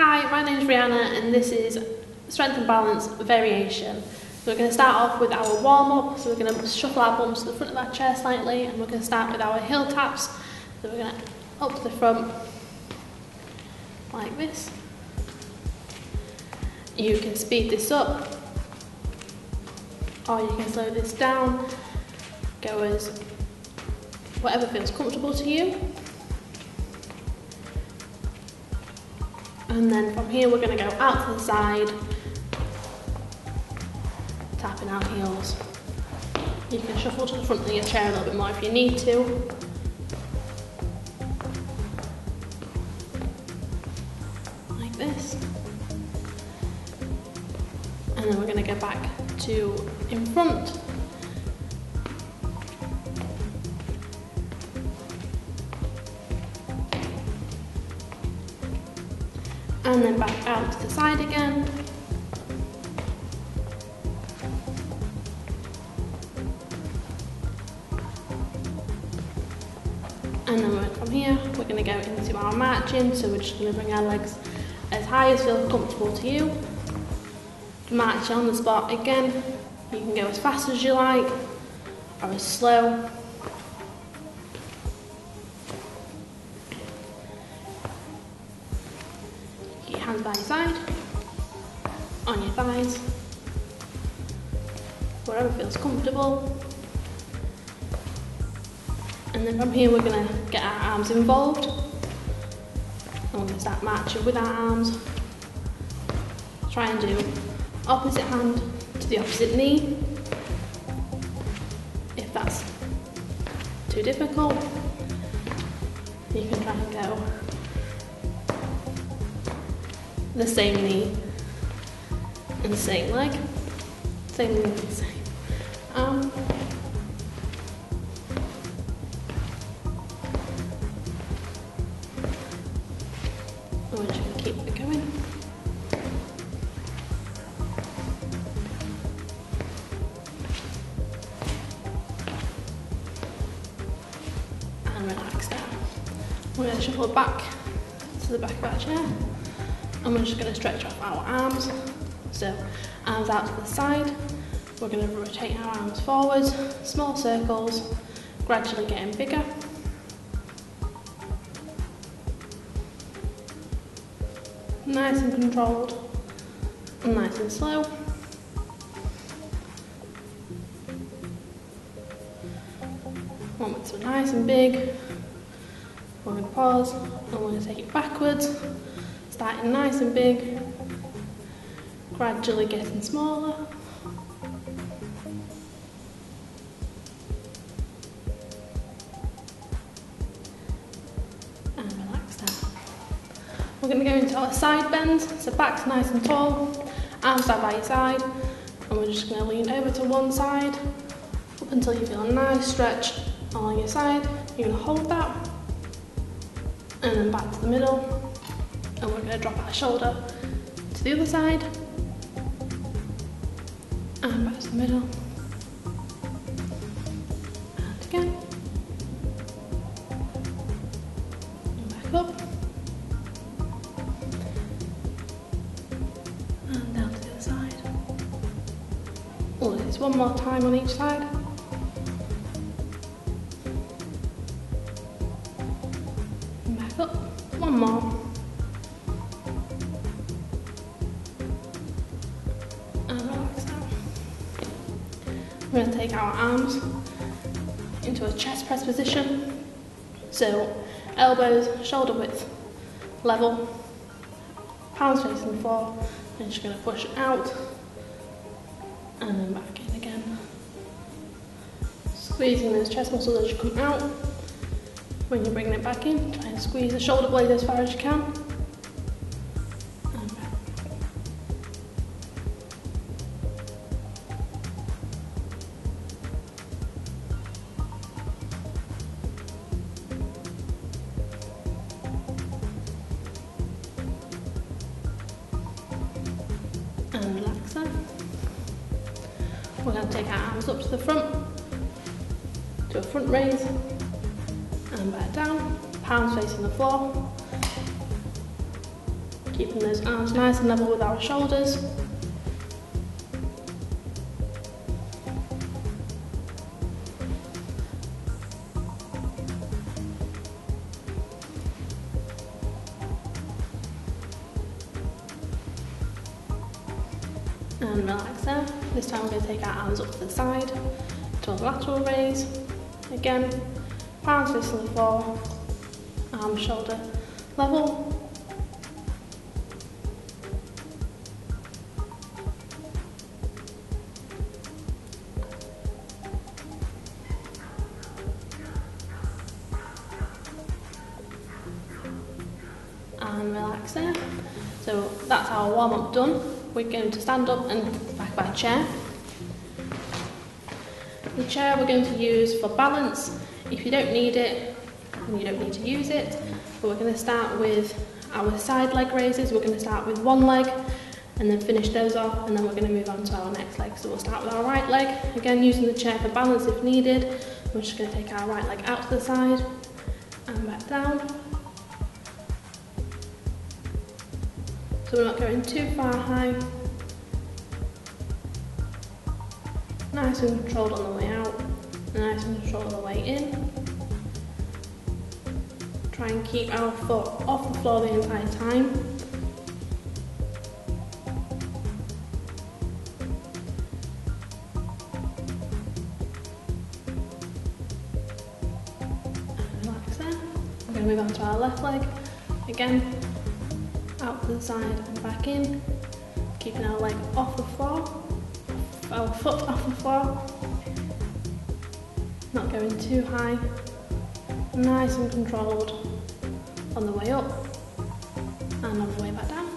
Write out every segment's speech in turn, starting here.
Hi, my name is Rhianna and this is strength and balance variation. So we're going to start off with our warm up, so we're going to shuffle our bums to the front of our chair slightly, and we're going to start with our heel taps. So we're going to up to the front like this. You can speed this up or you can slow this down, go as whatever feels comfortable to you. And then from here we're going to go out to the side, tapping our heels. You can shuffle to the front of your chair a little bit more if you need to. Like this. And then we're going to go back to in front. And then back out to the side again. And then from here, we're going to go into our marching, so we're just going to bring our legs as high as feels comfortable to you. March on the spot again. You can go as fast as you like, or as slow. Hands by your side, on your thighs, wherever feels comfortable. And then from here we're going to get our arms involved. And we're going to start marching with our arms. Try and do opposite hand to the opposite knee. If that's too difficult, you can try and go the same knee and the same leg, same knee and the same arm. And we're just going to keep it going. And relax down. We're going to shuffle back to the back of our chair. And we're just going to stretch off our arms. So, arms out to the side. We're going to rotate our arms forwards, small circles, gradually getting bigger. Nice and controlled, and nice and slow. Once we're nice and big, we're going to pause and we're going to take it backwards. Starting nice and big, gradually getting smaller. And relax down. We're going to go into our side bends, so back's nice and tall, arms down by your side, and we're just going to lean over to one side, up until you feel a nice stretch along your side. You're going to hold that, and then back to the middle. And we're going to drop our shoulder to the other side, and back to the middle, and again, and back up, and down to the other side. We'll do this one more time on each side. And back up, one more. We're going to take our arms into a chest press position, so elbows shoulder width level, palms facing the floor, and just going to push out and then back in again. Squeezing those chest muscles as you come out. When you're bringing it back in, try and squeeze the shoulder blade as far as you can. And relax that. We're going to take our arms up to the front, to a front raise, and back down, palms facing the floor. Keeping those arms nice and level with our shoulders. And relax there. This time we're going to take our arms up to the side to a lateral raise. Again, palms fist to the floor, arms shoulder level. And relax there. So that's our warm up done. We're going to stand up and back by chair. The chair we're going to use for balance. If you don't need it, then you don't need to use it. But we're going to start with our side leg raises. We're going to start with one leg and then finish those off, and then we're going to move on to our next leg. So we'll start with our right leg, again using the chair for balance if needed. We're just going to take our right leg out to the side and back down. So we're not going too far high. Nice and controlled on the way out, and nice and controlled on the way in. Try and keep our foot off the floor the entire time. And relax there. We're going to move on to our left leg. Again, out to the side and back in, keeping our leg off the floor, our foot off the floor, not going too high, nice and controlled on the way up and on the way back down.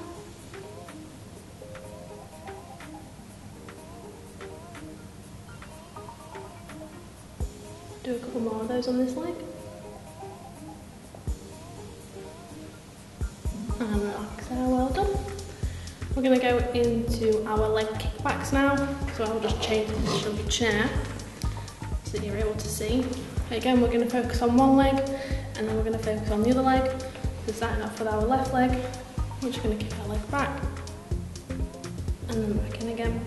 Do a couple more of those on this leg. And relax there, well done. We're going to go into our leg kickbacks now, so I'll just change the position of the chair so that you're able to see. Again, we're going to focus on one leg and then we're going to focus on the other leg. So starting off with our left leg, we're just going to kick our leg back and then back in again.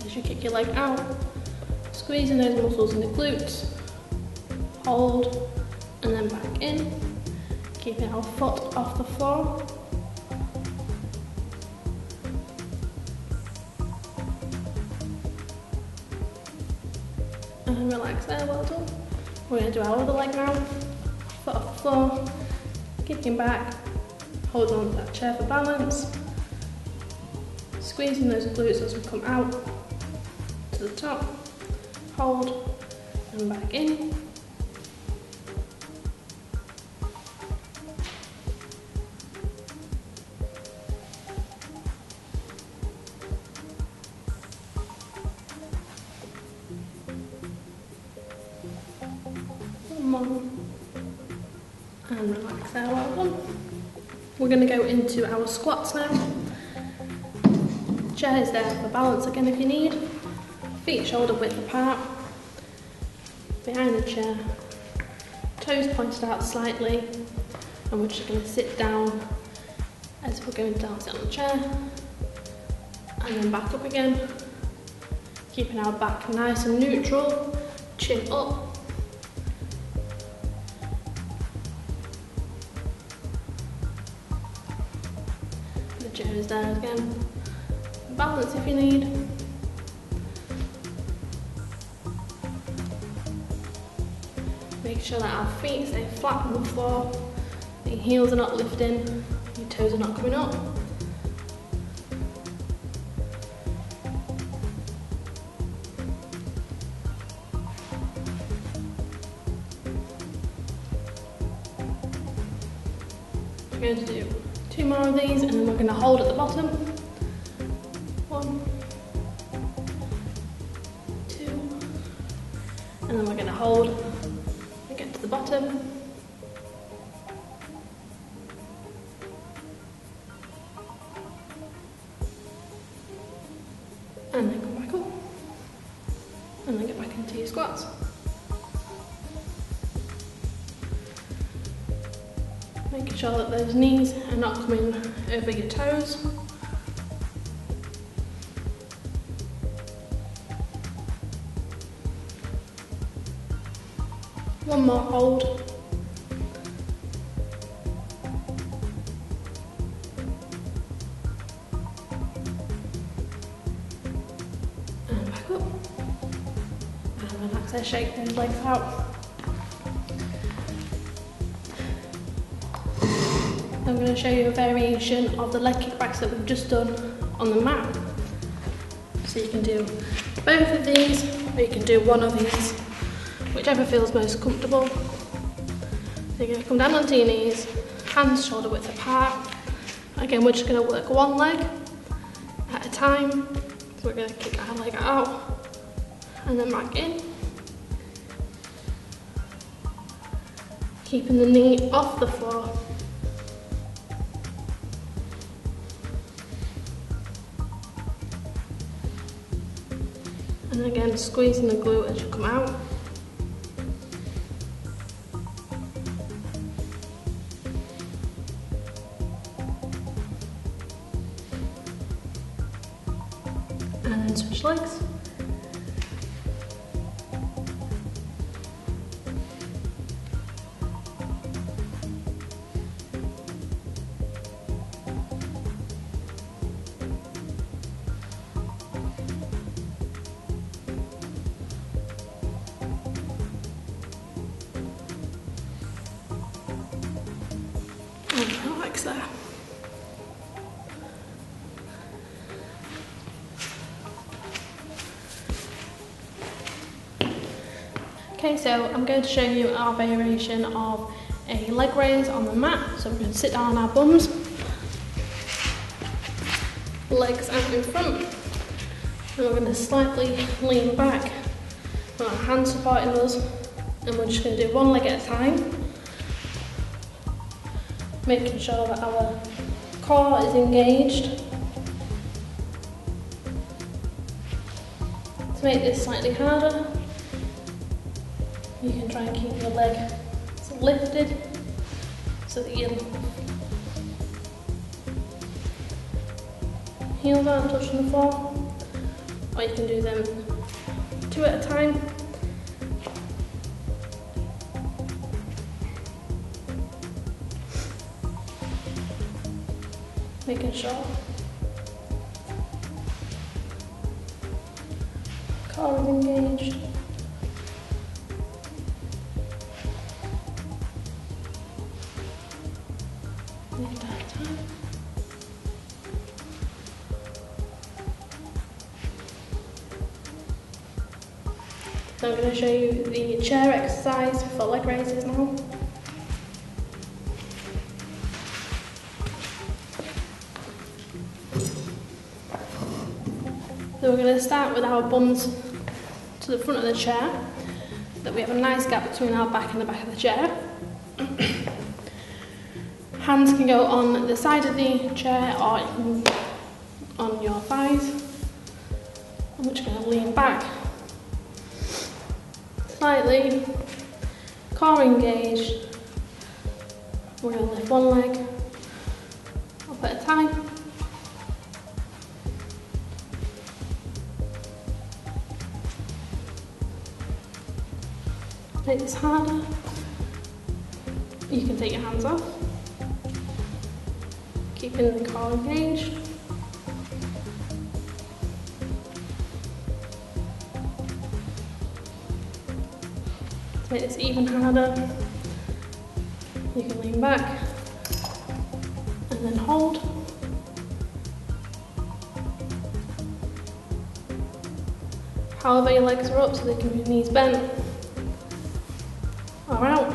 As you kick your leg out, squeezing those muscles in the glutes, hold, and then back in, keeping our foot off the floor. And relax there, well done. We're going to do our other leg now, foot off the floor, kicking back, holding on to that chair for balance, squeezing those glutes as we come out to the top, hold, and back in. One more, and relax there, well done. We're going to go into our squats now. Chair is there for balance again if you need. Feet shoulder width apart, behind the chair, toes pointed out slightly, and we're just going to sit down as we're going down, sit on the chair, and then back up again, keeping our back nice and neutral, chin up. The chair is there again, balance if you need. Make sure that our feet stay flat on the floor, that your heels are not lifting, your toes are not coming up. We're going to do 2 more of these and then we're going to hold at the bottom. 1, 2, and then we're going to hold. Get to the bottom. and then come back up, and then get back into your squats. Making sure that those knees are not coming over your toes. One more hold. And back up. And relax and shake those legs out. I'm going to show you a variation of the leg kickbacks that we've just done on the mat. So you can do both of these, or you can do one of these, whichever feels most comfortable. So you're going to come down onto your knees, hands shoulder width apart. Again, we're just going to work one leg at a time. So we're going to kick our leg out and then back in. Keeping the knee off the floor. And again, squeezing the glute as you come out. And then switch legs. And relax there. Okay, so I'm going to show you our variation of a leg raise on the mat. So we're going to sit down on our bums, legs out in front, and we're going to slightly lean back with our hands supporting us, and we're just going to do one leg at a time, making sure that our core is engaged. To make this slightly harder, you can try and keep your leg lifted so that your heels aren't touching the floor, or you can do them two at a time. Making sure core is engaged. So I'm going to show you the chair exercise for leg raises now. So we're going to start with our bums to the front of the chair, so that we have a nice gap between our back and the back of the chair. Hands can go on the side of the chair or on your thighs. I'm just going to lean back slightly, core engaged. We're going to lift one leg up at a time. Make this harder. You can take your hands off, keeping the core engaged. To make this even harder, you can lean back and then hold. However your legs are up, so they can be your knees bent or out,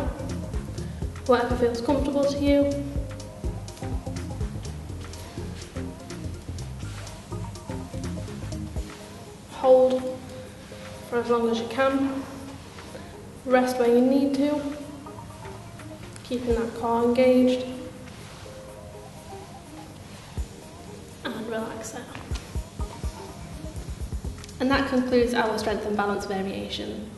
whatever feels comfortable to you. Hold for as long as you can. Rest where you need to, keeping that core engaged, and relax there. And that concludes our strength and balance variation.